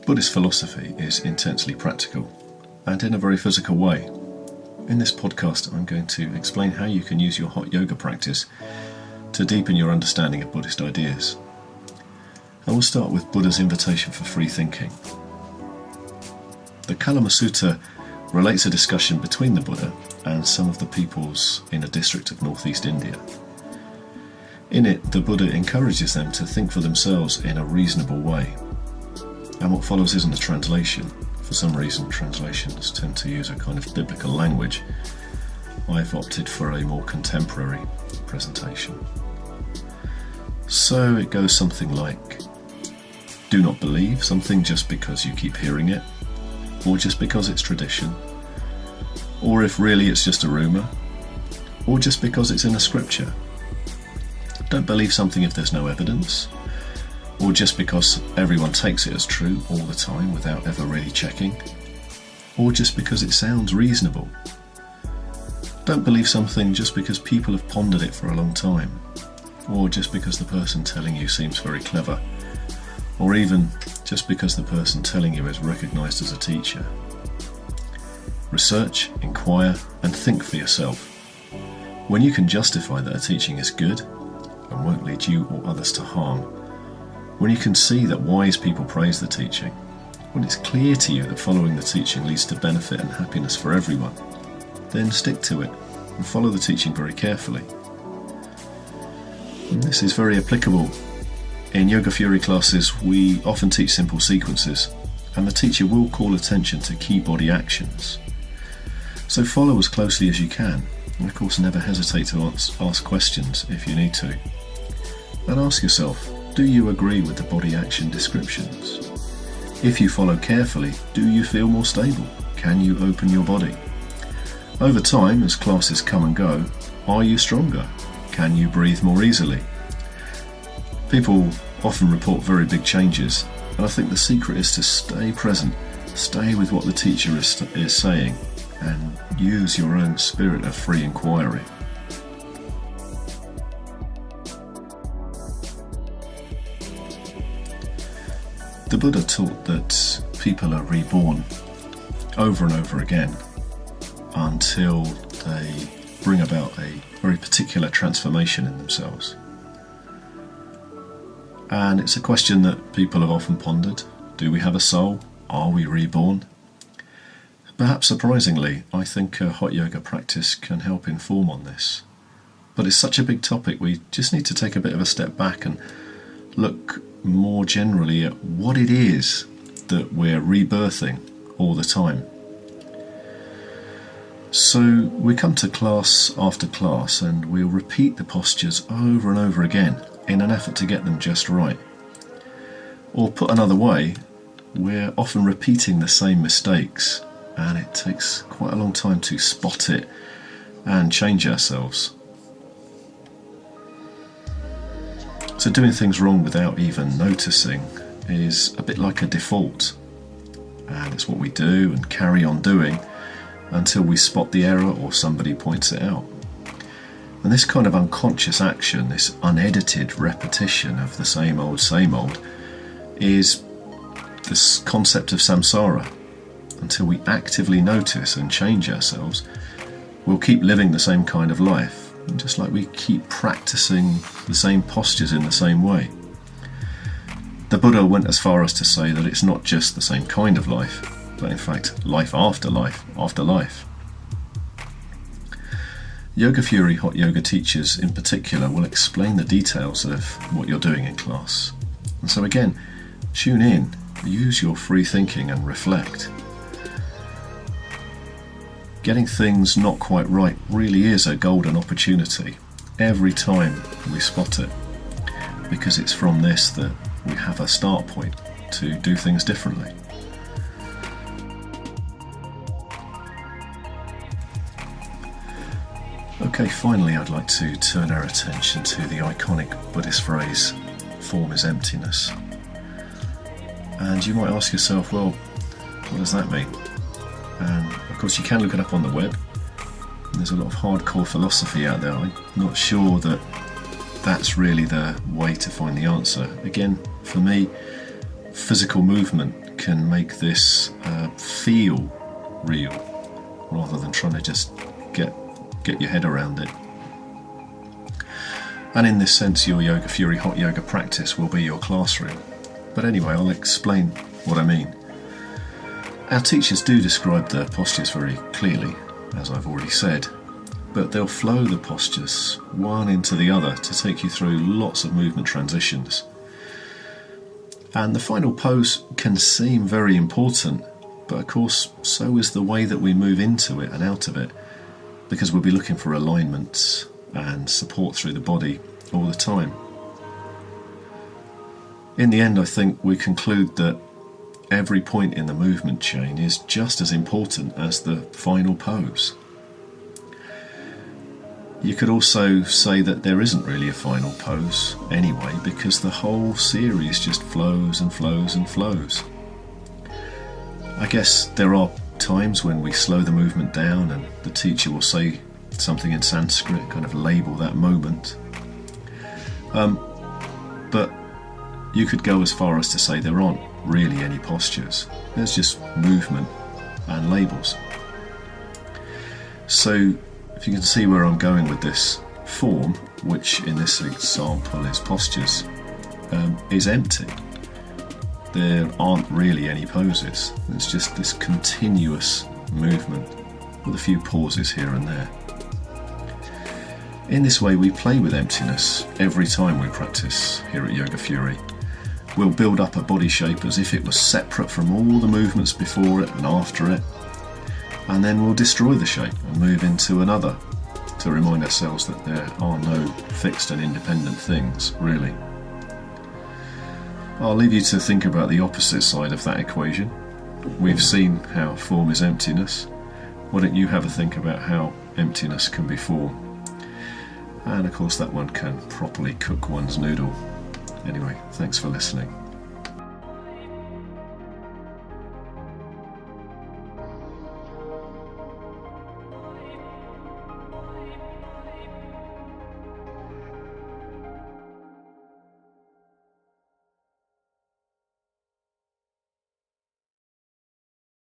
Buddhist philosophy is intensely practical and in a very physical way. In this podcast, I'm going to explain how you can use your hot yoga practice to deepen your understanding of Buddhist ideas. And we'll start with Buddha's invitation for free thinking. The Kalama Sutta relates a discussion between the Buddha and some of the peoples in a district of northeast India. In it, the Buddha encourages them to think for themselves in a reasonable way. And what follows isn't a translation. For some reason, translations tend to use a kind of biblical language. I've opted for a more contemporary presentation. So it goes something like, do not believe something just because you keep hearing it, or just because it's tradition, or if really it's just a rumour, or just because it's in a scripture. Don't believe something if there's no evidence, or just because everyone takes it as true all the time without ever really checking, or just because it sounds reasonable. Don't believe something just because people have pondered it for a long time, or just because the person telling you seems very clever, or even just because the person telling you is recognised as a teacher. Research, inquire, and think for yourself. When you can justify that a teaching is good and won't lead you or others to harm, when you can see that wise people praise the teaching, when it's clear to you that following the teaching leads to benefit and happiness for everyone, then stick to it and follow the teaching very carefully. And this is very applicable. In Yoga Fury classes, we often teach simple sequences, and the teacher will call attention to key body actions. So follow as closely as you can, and of course never hesitate to ask questions if you need to. And ask yourself, do you agree with the body action descriptions? If you follow carefully, do you feel more stable? Can you open your body? Over time, as classes come and go, are you stronger? Can you breathe more easily? People often report very big changes, and I think the secret is to stay present, stay with what the teacher is saying, and use your own spirit of free inquiry. The Buddha taught that people are reborn over and over again until they bring about a very particular transformation in themselves. And it's a question that people have often pondered. Do we have a soul? Are we reborn? Perhaps surprisingly, I think a hot yoga practice can help inform on this. But it's such a big topic, we just need to take a bit of a step back and look more generally at what it is that we're rebirthing all the time. So we come to class after class and we'll repeat the postures over and over again in an effort to get them just right. Or put another way, we're often repeating the same mistakes, and it takes quite a long time to spot it and change ourselves. So doing things wrong without even noticing is a bit like a default, and it's what we do and carry on doing until we spot the error or somebody points it out. And this kind of unconscious action, this unedited repetition of the same old, is this concept of samsara. Until we actively notice and change ourselves, we'll keep living the same kind of life, just like we keep practicing the same postures in the same way. The Buddha went as far as to say that it's not just the same kind of life, but in fact life after life after life. Yoga Fury hot yoga teachers in particular will explain the details of what you're doing in class. And so again, tune in, use your free thinking and reflect. Getting things not quite right really is a golden opportunity every time we spot it, because it's from this that we have a start point to do things differently. Okay, finally I'd like to turn our attention to the iconic Buddhist phrase, form is emptiness. And you might ask yourself, well, what does that mean? And of course you can look it up on the web. There's a lot of hardcore philosophy out there. I'm not sure that that's really the way to find the answer. Again, for me, physical movement can make this feel real, rather than trying to just get your head around it. And in this sense, your Yoga Fury hot yoga practice will be your classroom. But anyway, I'll explain what I mean. Our teachers do describe the postures very clearly, as I've already said, but they'll flow the postures one into the other to take you through lots of movement transitions. And the final pose can seem very important, but of course so is the way that we move into it and out of it, because we'll be looking for alignment and support through the body all the time. In the end, I think we conclude that every point in the movement chain is just as important as the final pose. You could also say that there isn't really a final pose anyway, because the whole series just flows and flows and flows. I guess there are times when we slow the movement down and the teacher will say something in Sanskrit, kind of label that moment. But you could go as far as to say there aren't really any postures. There's just movement and labels. So if you can see where I'm going with this, form, which in this example is postures, is empty. There aren't really any poses. It's just this continuous movement with a few pauses here and there. In this way, we play with emptiness every time we practice here at Yoga Fury. We'll build up a body shape as if it was separate from all the movements before it and after it, and then we'll destroy the shape and move into another to remind ourselves that there are no fixed and independent things, really. I'll leave you to think about the opposite side of that equation. We've seen how form is emptiness. Why don't you have a think about how emptiness can be form? And of course that one can properly cook one's noodle. Anyway, thanks for listening.